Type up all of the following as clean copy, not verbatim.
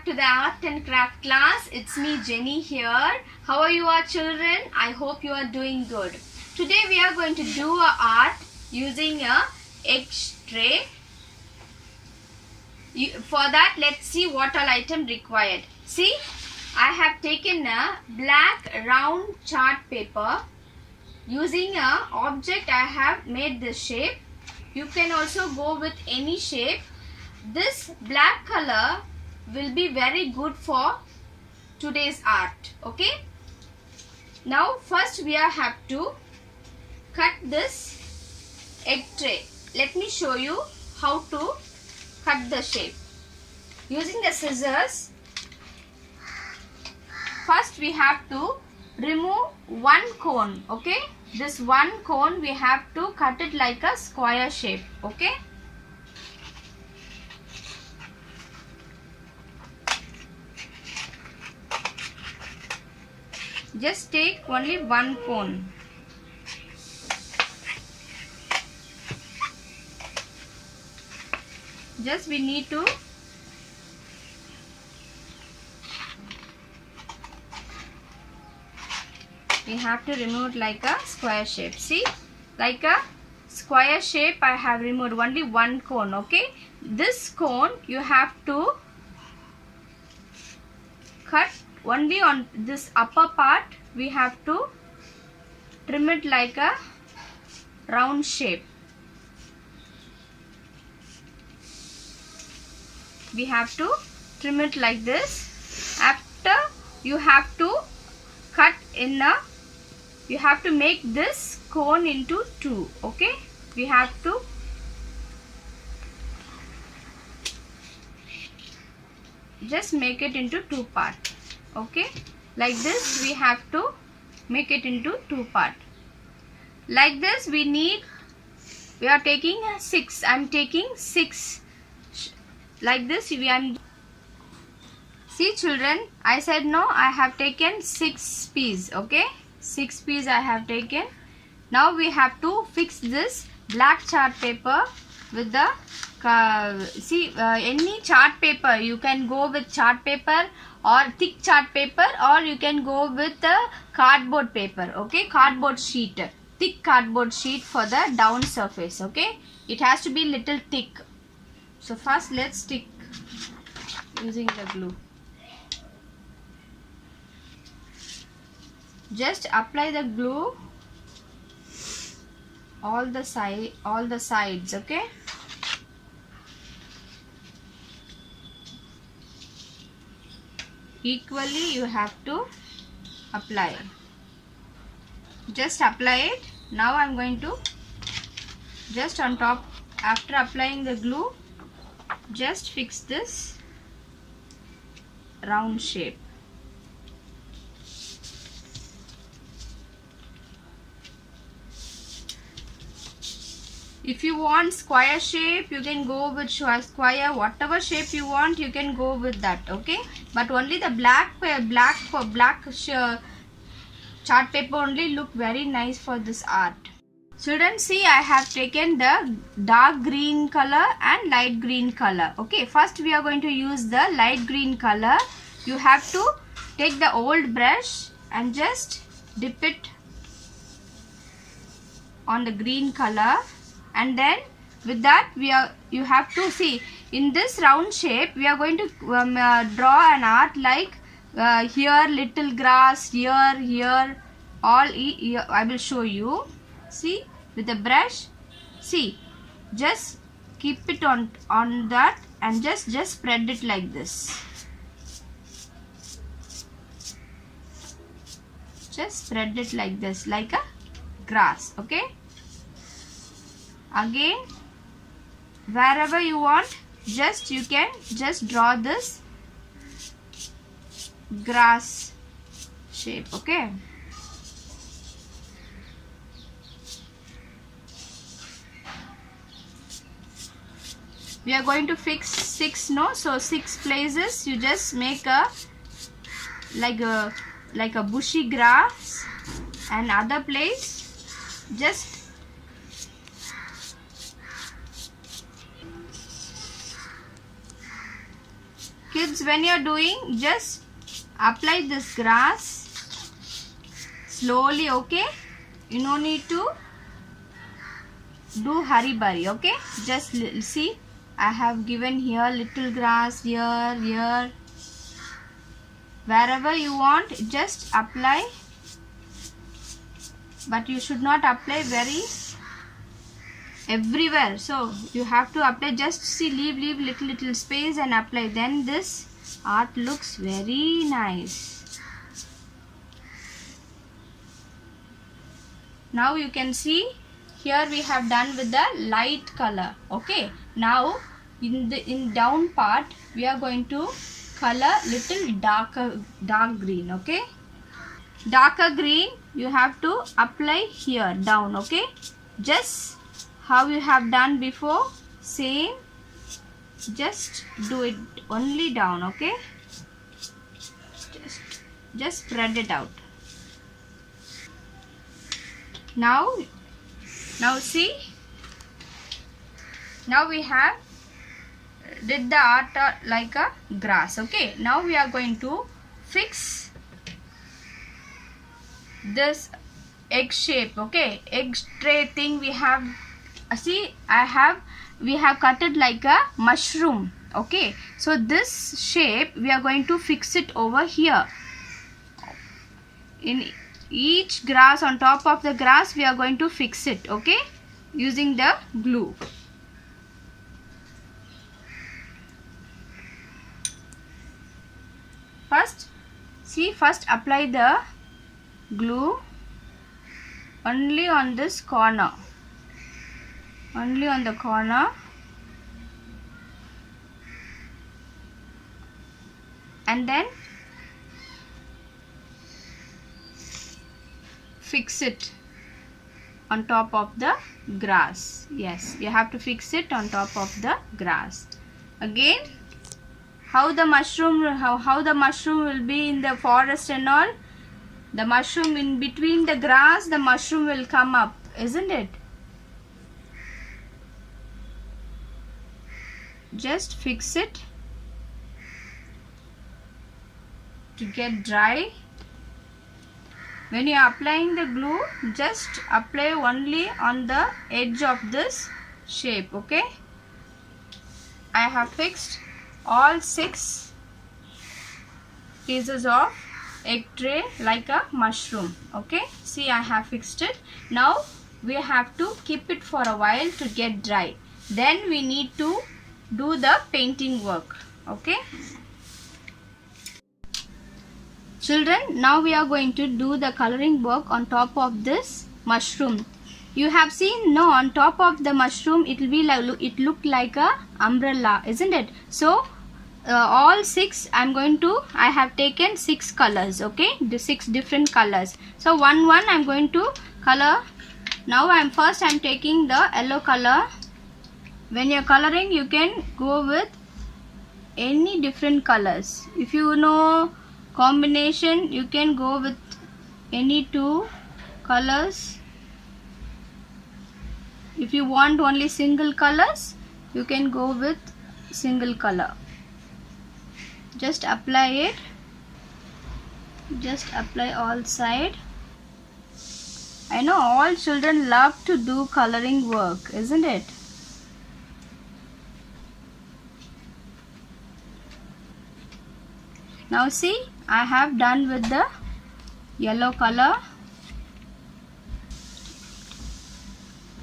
back to the art and craft class. It's me Jenny here. How are you all children? I hope you are doing good. Today we are going to do a art using a egg tray. For that, let's see what all item required. See, I have taken a black round chart paper. Using a object I have made this shape. You can also go with any shape. This black color will be very good for today's art. Okay. Now first we have to cut this egg tray. Let me show you how to cut the shape. Using the scissors, first we have to remove one cone. Okay. This one cone we have to cut it like a square shape. Okay. Just take only one cone. Just we need to remove it like a square shape. See, like a square shape I have removed only one cone. Okay, this cone you have to cut only on this upper part. We have to trim it like a round shape. We have to trim it like this. After, you have to cut in a, you have to make this cone into two. Okay, we have to just make it into two parts. Okay, like this we have to make it into two parts. Like this we are taking 6. I'm taking 6. Like this we are. See children, I said no, I have taken 6 pieces. Okay, 6 pieces I have taken. Now we have to fix this black chart paper with the any chart paper. You can go with chart paper or thick chart paper, or you can go with the cardboard paper. Okay, cardboard sheet, thick cardboard sheet for the down surface. Okay, it has to be little thick. So first let's stick using the glue. Just apply the glue all the sides. Okay, equally you have to apply. Just apply it. Now I'm going to just on top, after applying the glue, just fix this round shape. If you want square shape, you can go with square. Whatever shape you want, you can go with that. Okay, but only the black chart paper only look very nice for this art. Children, see, I have taken the dark green color and light green color. Okay, first we are going to use the light green color. You have to take the old brush and just dip it on the green color, and then with that you have to see in this round shape we are going to draw an art like here little grass, here all. I will show you. See, with the brush, see, just keep it on that and just spread it like this. Just spread it like this, like a grass. Okay, again wherever you want, you can just draw this grass shape. Okay, we are going to fix 6, no? So 6 places you just make a like a bushy grass, and other place just kids, when you're doing, just apply this grass slowly, okay? You no need to do hurry burry, okay? Just see, I have given here little grass, here, wherever you want, just apply, but you should not apply very everywhere. So you have to apply, just see, leave little space and apply, then this art looks very nice. Now you can see here we have done with the light color, okay? Now in down part we are going to color little dark green, okay? Darker green you have to apply here down, okay? Just how you have done before, same, just do it only down, okay? Just spread it out. Now see, now we have did the art like a grass, okay? Now we are going to fix this egg shape, okay? Egg tray thing we have, see, we have cut it like a mushroom, okay? So this shape we are going to fix it over here. In each grass, on top of the grass we are going to fix it, okay? Using the glue. First apply the glue only on this corner, only on the corner, and then fix it on top of the grass. Yes, you have to fix it on top of the grass. Again, how the mushroom will be in the forest and all, the mushroom in between the grass, the mushroom will come up, isn't it? Just fix it to get dry. When you are applying the glue, just apply only on the edge of this shape, okay? I have fixed all 6 pieces of egg tray like a mushroom, okay? See, I have fixed it. Now we have to keep it for a while to get dry. Then we need to do the painting work, okay? Children, now we are going to do the coloring work on top of this mushroom. You have seen, no, on top of the mushroom it will be like, it looked like a umbrella, isn't it? So all 6 I have taken 6 colors, okay? The 6 different colors. So one I'm going to color. Now I'm taking the yellow color. When you're coloring, you can go with any different colors. If you know combination, you can go with any 2 colors. If you want only single colors, you can go with single color. Just apply it. Just apply all side. I know all children love to do coloring work, isn't it? Now see, I have done with the yellow color.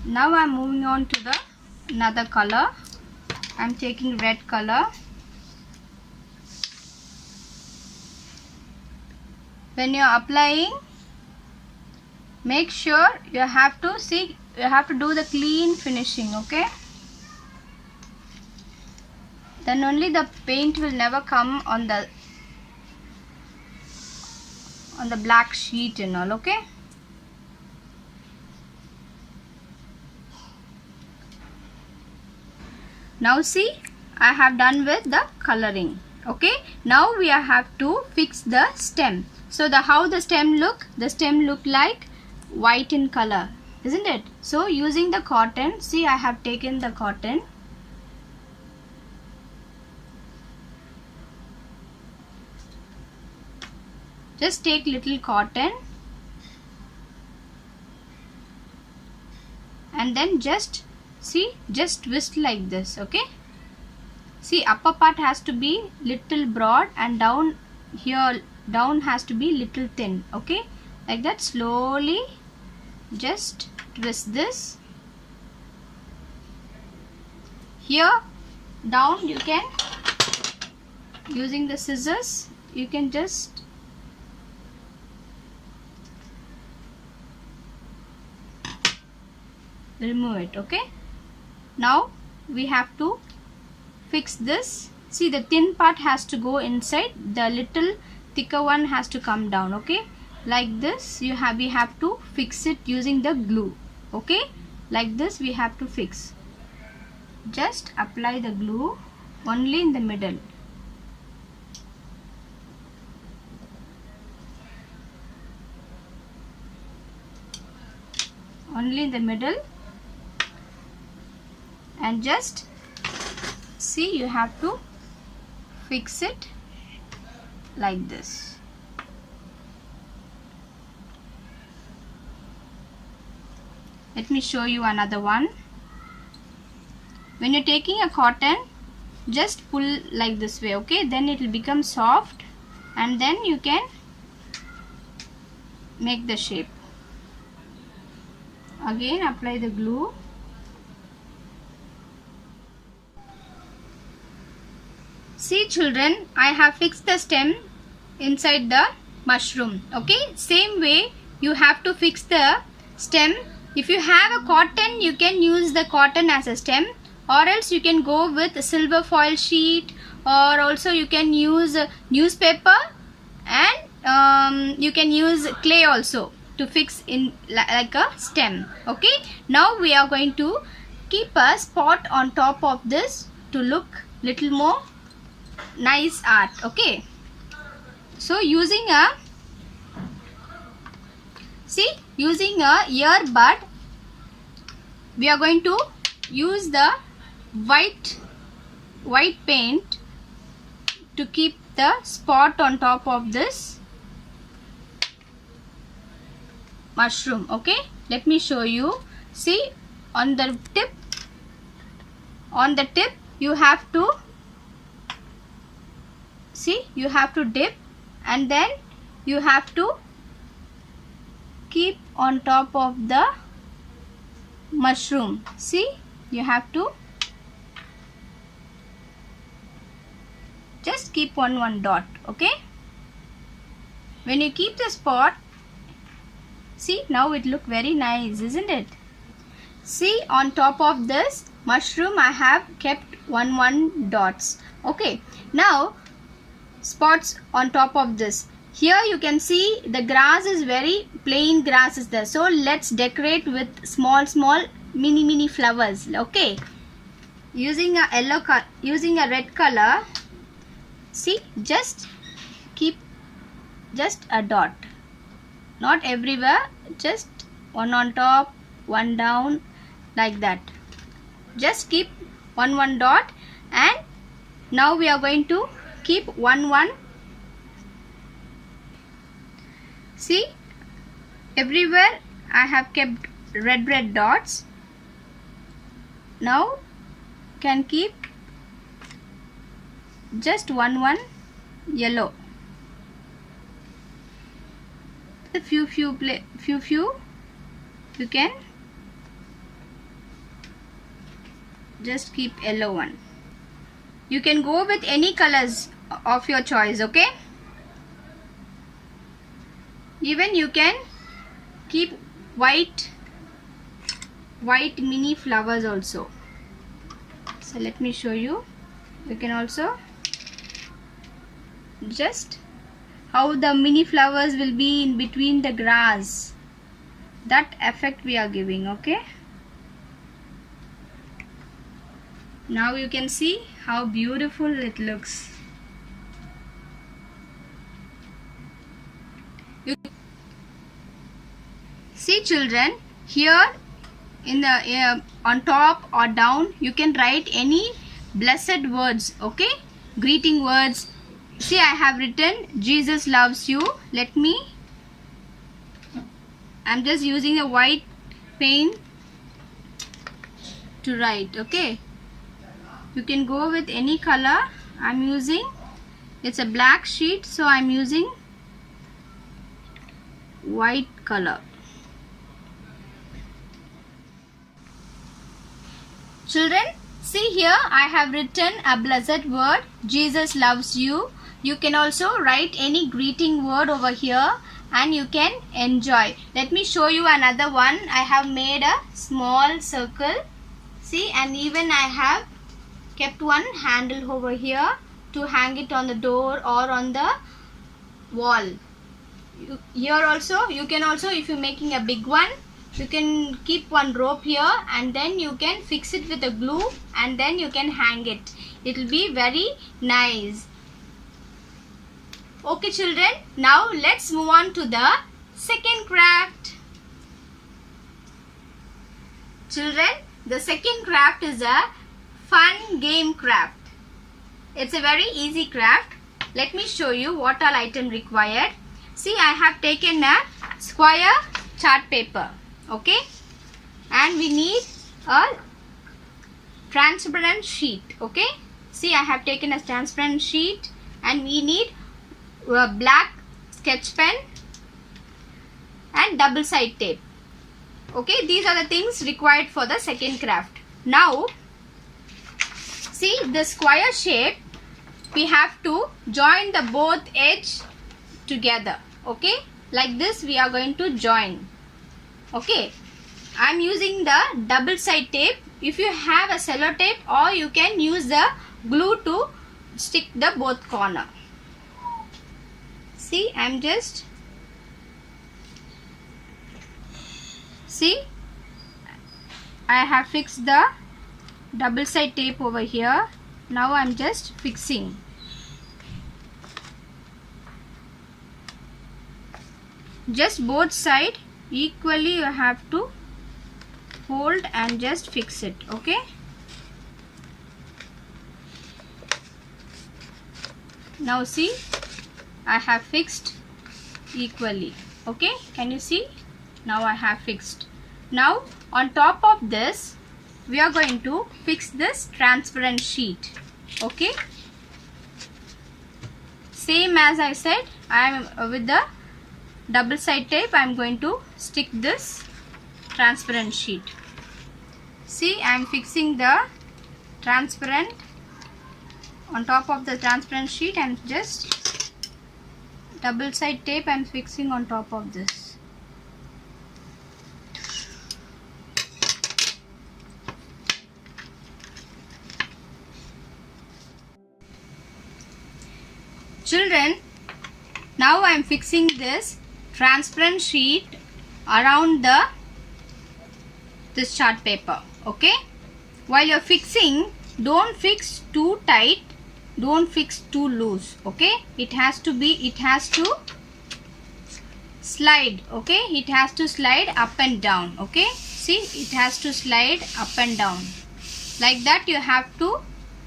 Now I am moving on to the another color. I am taking red color. When you are applying, make sure you have to do the clean finishing, okay? Then only the paint will never come on the black sheet and all, okay? Now see, I have done with the coloring, okay? Now we have to fix the stem. So how the stem look? The stem look like white in color, isn't it? So using the cotton, see, I have taken the cotton. Just take little cotton and then just twist like this. Okay, see, upper part has to be little broad and down has to be little thin. Okay, like that. Slowly just twist this. Here down, you can, using the scissors, you can just remove it. Okay, now we have to fix this. See, the thin part has to go inside, the little thicker one has to come down. Okay, like this we have to fix it using the glue. Okay, like this we have to fix. Just apply the glue only in the middle. Only in the middle, and just see, you have to fix it like this. Let me show you another one. When you're taking a cotton, just pull like this way. Okay, then it will become soft and then you can make the shape. Again apply the glue. See children, I have fixed the stem inside the mushroom. Okay, same way you have to fix the stem. If you have a cotton, you can use the cotton as a stem, or else you can go with a silver foil sheet, or also you can use newspaper, and you can use clay also to fix in like a stem. Okay, now we are going to keep a spot on top of this to look little more nice art. Okay, so using a earbud, we are going to use the white paint to keep the spot on top of this mushroom. Okay, let me show you. See, on the tip you have to dip, and then you have to keep on top of the mushroom. See, you have to just keep one dot. Okay, when you keep the spot, see, now it look very nice, isn't it? See, on top of this mushroom I have kept one dots. Okay, now spots on top of this. Here you can see the grass is very plain grass is there, so let's decorate with small mini flowers. Okay, using a red color. See, just keep just a dot, not everywhere, just one on top, one down, like that. Just keep one dot, and now we are going to keep one. See, everywhere I have kept red dots. Now can keep just one yellow. The few you can just keep yellow one. You can go with any colors of your choice. Okay, even you can keep white mini flowers also. So let me show you. You can also just how the mini flowers will be in between the grass. That effect we are giving. Okay, now you can see how beautiful it looks. See children, here in the on top or down you can write any blessed words. Okay, greeting words, see, I have written Jesus loves you. I'm just using a white pen to write. Okay, you can go with any color. I'm using, it's a black sheet, so I'm using white color. Children, see here, I have written a blessed word, Jesus loves you. You can also write any greeting word over here and you can enjoy. Let me show you another one. I have made a small circle. See, and even I have kept one handle over here to hang it on the door or on the wall. Here also, you can also, if you're making a big one, you can keep one rope here and then you can fix it with a glue and then you can hang it. It will be very nice. Okay children, now let's move on to the second craft. Children, the second craft is a fun game craft. It's a very easy craft. Let me show you what all item required. See, I have taken a square chart paper. Okay, and we need a transparent sheet. Okay, see, I have taken a transparent sheet and we need a black sketch pen and double side tape. Okay, these are the things required for the second craft. Now see, the square shape, we have to join the both edge together. Okay, like this we are going to join. Okay, I'm using the double side tape. If you have a cello tape, or you can use the glue to stick the both corner. See, see, I have fixed the double side tape over here. Now I'm just fixing. Just both side equally you have to hold and just fix it. Okay, now see, I have fixed equally. Okay, can you see? Now I have fixed. Now on top of this we are going to fix this transparent sheet. Okay, same as I said, I am with the double side tape, I am going to stick this transparent sheet. See, I am fixing the transparent on top of the transparent sheet and just double side tape I am fixing on top of this. Children, now I am fixing this transparent sheet around this chart paper. Okay, while you're fixing, don't fix too tight, don't fix too loose. Okay, it has to slide. Okay, it has to slide up and down. Okay, see, it has to slide up and down like that. You have to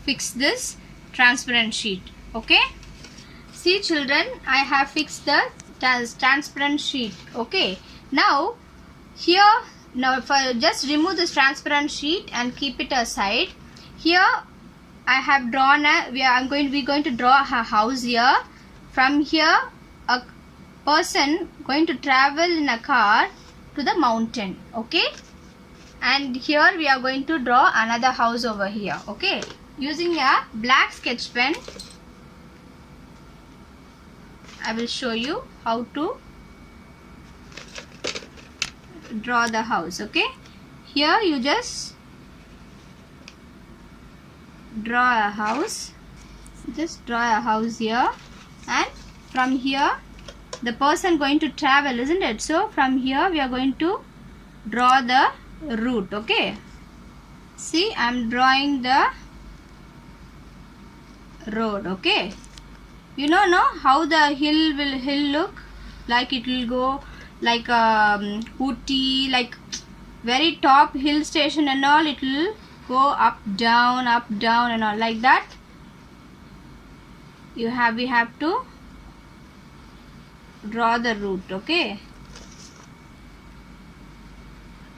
fix this transparent sheet. Okay, see children, I have fixed the transparent sheet. Okay, now here, now if I just remove this transparent sheet and keep it aside, here I have drawn we're going to draw a house here. From here, a person going to travel in a car to the mountain. Okay, and here we are going to draw another house over here. Okay, using a black sketch pen, I will show you how to draw the house. Okay, here you just draw a house, just draw a house here, and from here the person going to travel, isn't it? So from here we are going to draw the route. Okay, see, I am drawing the road. Okay, you know how the hill will look like. It will go like Ooty, like very top hill station and all. It will go up down and all like that. we have to draw the root. Okay,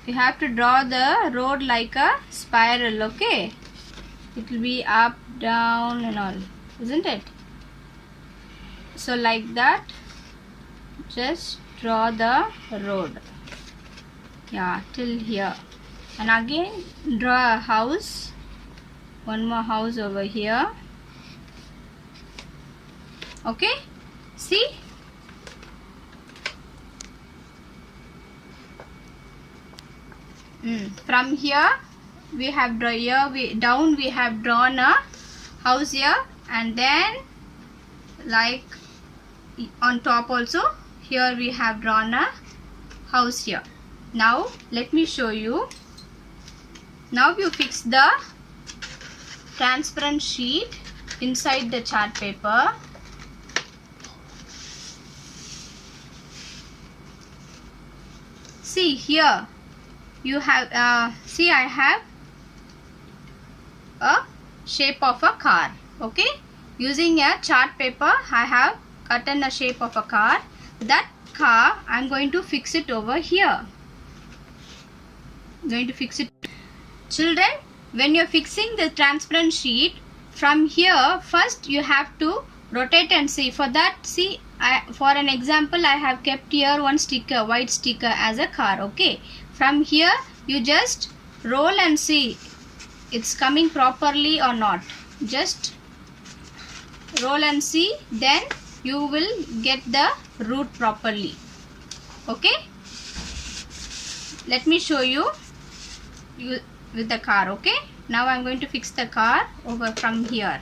you have to draw the road like a spiral. Okay, it will be up, down and all, isn't it? So like that, just draw the road, yeah, till here. And again draw a house, one more house over here. Okay, see, from here we have down we have drawn a house here, and then like on top also here we have drawn a house here. Now let me show you. Now you fix the transparent sheet inside the chart paper. See here you have see, I have a shape of a car. Okay, using a chart paper I have cut in a shape of a car. That car I'm going to fix it over here. Going to fix it. Children, when you're fixing the transparent sheet, from here first you have to rotate and see. For that, see, for an example I have kept here one sticker, white sticker as a car. Okay, from here you just roll and see it's coming properly or not. Just roll and see, then you will get the root properly. Okay, let me show you with the car. Okay, now I'm going to fix the car over from here.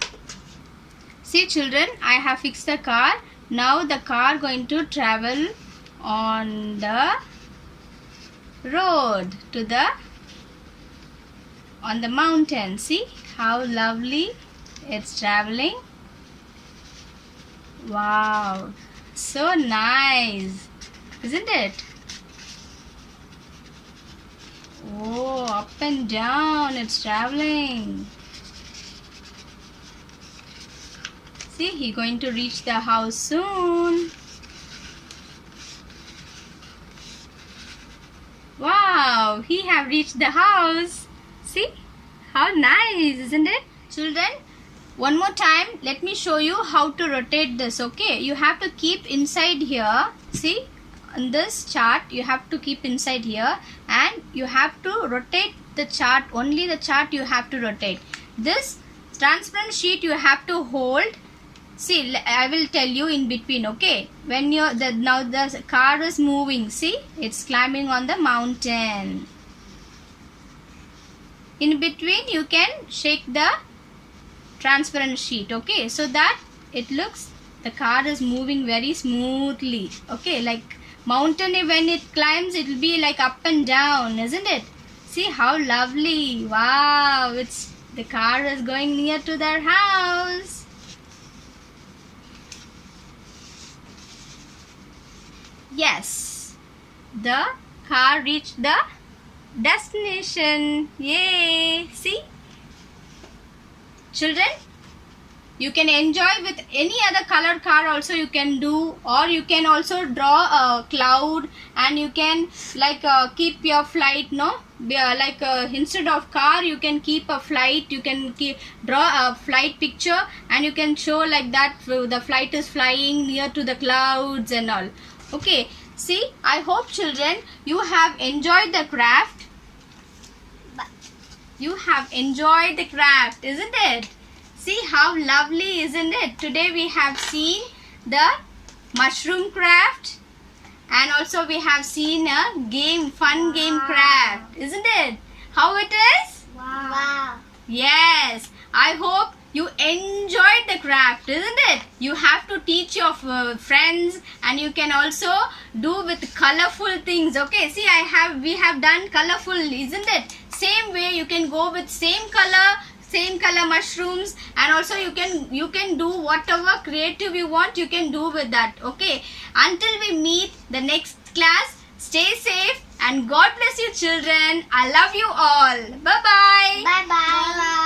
See children, I have fixed the car. Now the car going to travel on the road to the on the mountain. See how lovely it's traveling. Wow, so nice, isn't it? Oh, up and down it's traveling. See, he's going to reach the house soon. Wow, he have reached the house. See, how nice, isn't it? Children, one more time, let me show you how to rotate this. Okay, you have to keep inside here. See, on this chart you have to keep inside here, and you have to rotate the chart. Only the chart you have to rotate. This transparent sheet you have to hold. See, I will tell you in between. Okay, when now the car is moving, see, it's climbing on the mountain. In between you can shake the transparent sheet. Okay, so that it looks the car is moving very smoothly. Okay, like mountain, when it climbs it will be like up and down, isn't it? See how lovely. Wow, it's the car is going near to their house. Yes, the car reached the destination. Yay! See, children, you can enjoy with any other color car also you can do, or you can also draw a cloud, and you can like keep your flight, no, like instead of car you can keep a flight. You can draw a flight picture, and you can show like that the flight is flying near to the clouds and all. Okay, see, I hope children you have enjoyed the craft. You have enjoyed the craft, isn't it? See how lovely, isn't it? Today we have seen the mushroom craft, and also we have seen a game, fun game craft, isn't it? How it is? Wow. Yes, I hope you enjoyed the craft, isn't it? You have to teach your friends, and you can also do with colorful things. Okay, see, we have done colorful, isn't it? Same way you can go with same color mushrooms, and also you can do whatever creative you want, you can do with that. Okay, until we meet the next class, stay safe and God bless you children. I love you all. Bye bye. Bye bye.